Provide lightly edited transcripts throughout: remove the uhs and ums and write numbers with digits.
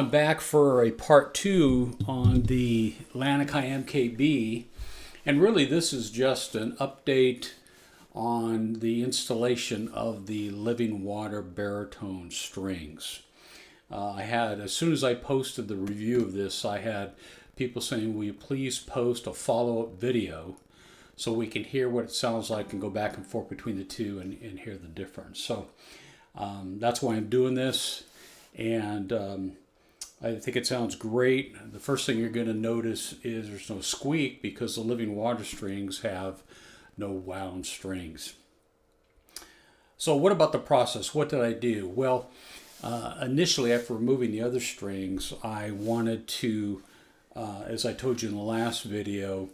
I'm back for a part 2 on the Makala MK-B, and really this is just an update on the installation of the Living Water baritone strings. As soon as I posted the review of this, I had people saying, will you please post a follow-up video so we can hear what it sounds like and go back and forth between the two and hear the difference. So that's why I'm doing this, and I think it sounds great. The first thing you're going to notice is there's no squeak because the Living Water strings have no wound strings. So what about the process? What did I do? Well, initially after removing the other strings, I wanted to, as I told you in the last video,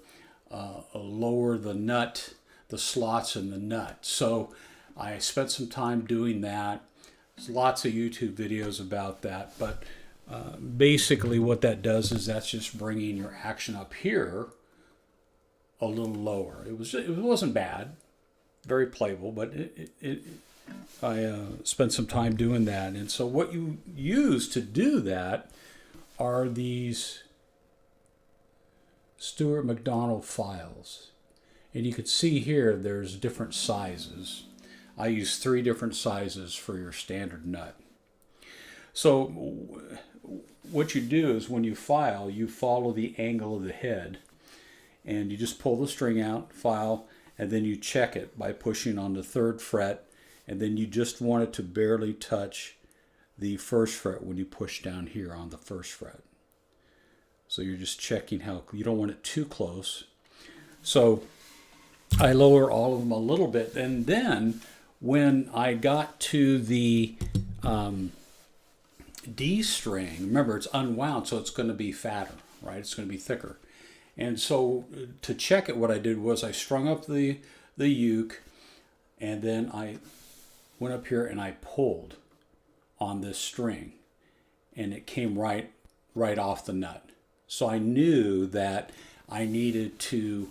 lower the nut, the slots in the nut. So I spent some time doing that. There's lots of YouTube videos about that, but basically what that does is that's just bringing your action up here a little lower. It wasn't bad, very playable, but I spent some time doing that. And so what you use to do that are these Stuart McDonald files. And you can see here there's different sizes. I use 3 different sizes for your standard nut. So what you do is when you file, you follow the angle of the head, and you just pull the string out, file, and then you check it by pushing on the 3rd fret, and then you just want it to barely touch the 1st fret when you push down here on the 1st fret. So you're just checking how, you don't want it too close. So I lower all of them a little bit, and then when I got to the D string, remember it's unwound, so it's going to be fatter, right? It's going to be thicker. And so to check it, what I did was I strung up the uke, and then I went up here and I pulled on this string, and it came right off the nut. So I knew that I needed to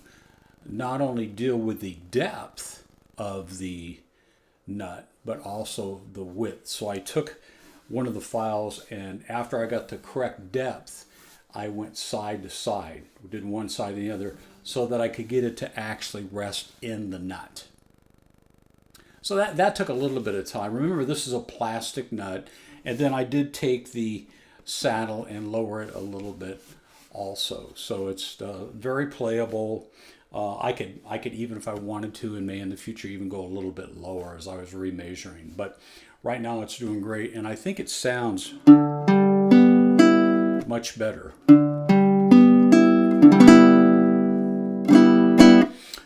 not only deal with the depth of the nut, but also the width. So I took one of the files, and after I got the correct depth, I went side to side, did one side and the other, so that I could get it to actually rest in the nut. So that took a little bit of time. Remember, this is a plastic nut, and then I did take the saddle and lower it a little bit also. So it's very playable. I could even, if I wanted to, and may in the future even go a little bit lower as I was remeasuring. But right now it's doing great, and I think it sounds much better.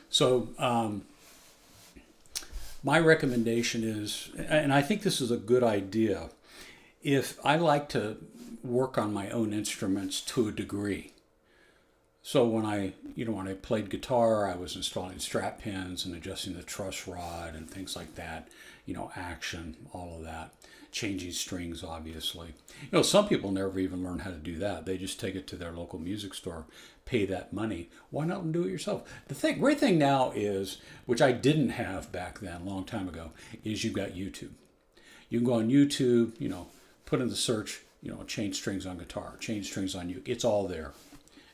So my recommendation is, and I think this is a good idea, if I like to work on my own instruments to a degree. So when I played guitar, I was installing strap pins and adjusting the truss rod and things like that, action, all of that, changing strings, obviously. Some people never even learn how to do that. They just take it to their local music store, pay that money. Why not do it yourself? The great thing now is, which I didn't have back then, a long time ago, is you've got YouTube. You can go on YouTube, put in the search, change strings on guitar, change strings on uke. It's all there.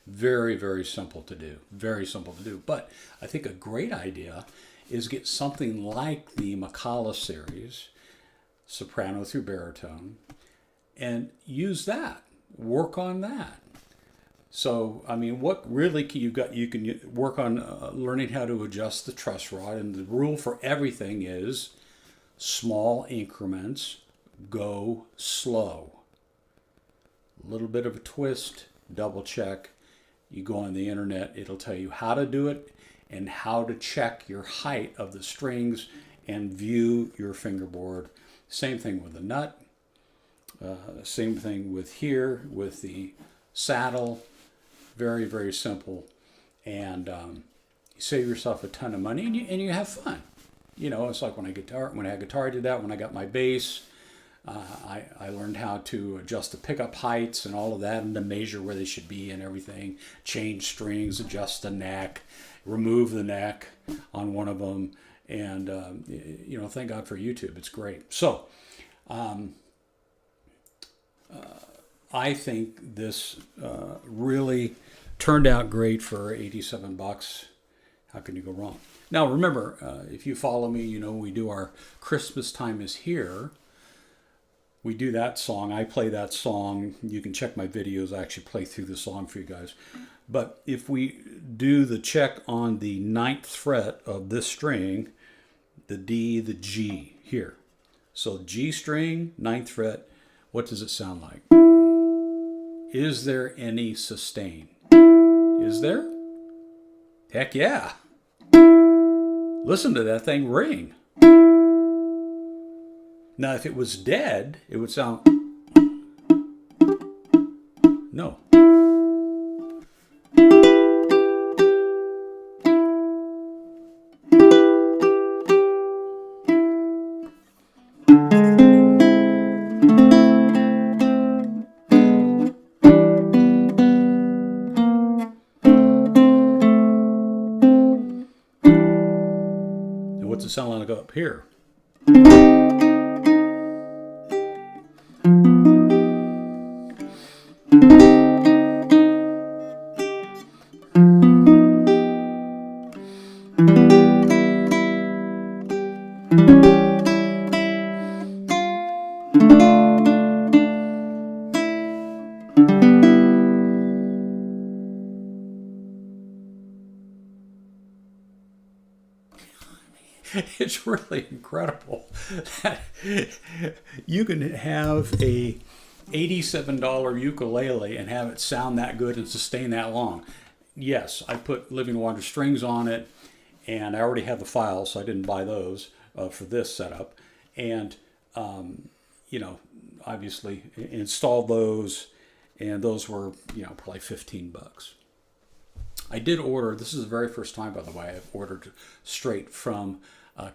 Very, very simple to do. Very simple to do. But I think a great idea is get something like the Makala series, soprano through baritone, and use that. Work on that. So, I mean, what really you can work on learning how to adjust the truss rod, and the rule for everything is small increments, go slow. A little bit of a twist, double check. You go on the internet, it'll tell you how to do it and how to check your height of the strings and view your fingerboard. Same thing with the nut. Same thing with here, with the saddle. Very, very simple. And you save yourself a ton of money, and you have fun. It's like when I had guitar, I did that. When I got my bass, I learned how to adjust the pickup heights and all of that, and to measure where they should be and everything. Change strings, adjust the neck, remove the neck on one of them, and thank God for YouTube. It's great. So I think this really turned out great for 87 bucks. How can you go wrong? Now remember, if you follow me, you know we do our Christmas Time is Here. We do that song. I play that song. You can check my videos. I actually play through the song for you guys. But if we do the check on the 9th fret of this string, the D, the G here. So G string, 9th fret, what does it sound like? Is there any sustain? Is there? Heck yeah. Listen to that thing ring. Now, if it was dead, it would sound... No. And what's it sound like up here? It's really incredible that you can have a $87 ukulele and have it sound that good and sustain that long. Yes, I put Living Water strings on it, and I already have the files, so I didn't buy those for this setup. And, you know, obviously installed those, and those were, you know, probably 15 bucks. I did order, this is the very first time, by the way, I've ordered straight from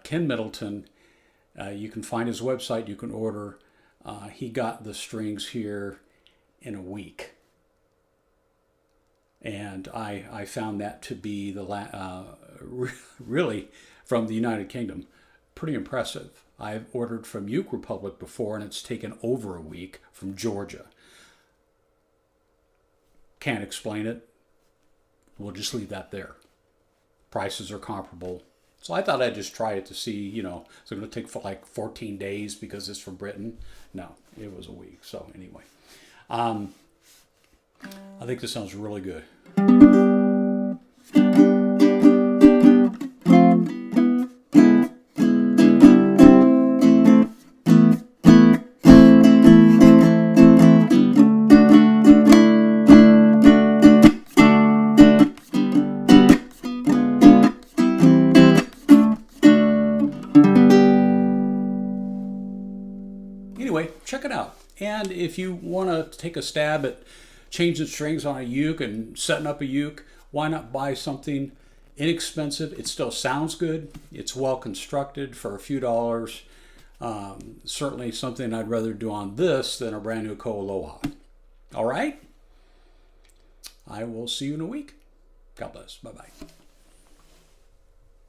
Ken Middleton. You can find his website, you can order. He got the strings here in a week. And I found that to be the really from the United Kingdom, pretty impressive. I've ordered from Uke Republic before, and it's taken over a week from Georgia. Can't explain it. We'll just leave that there. Prices are comparable. So I thought I'd just try it to see, you know, is it going to take for like 14 days because it's from Britain? No, it was a week. So anyway, I think this sounds really good. Anyway, check it out. And if you want to take a stab at changing strings on a uke and setting up a uke, why not buy something inexpensive? It still sounds good. It's well constructed for a few dollars. Certainly something I'd rather do on this than a brand new Ko Aloha. All right? I will see you in a week. God bless. Bye-bye.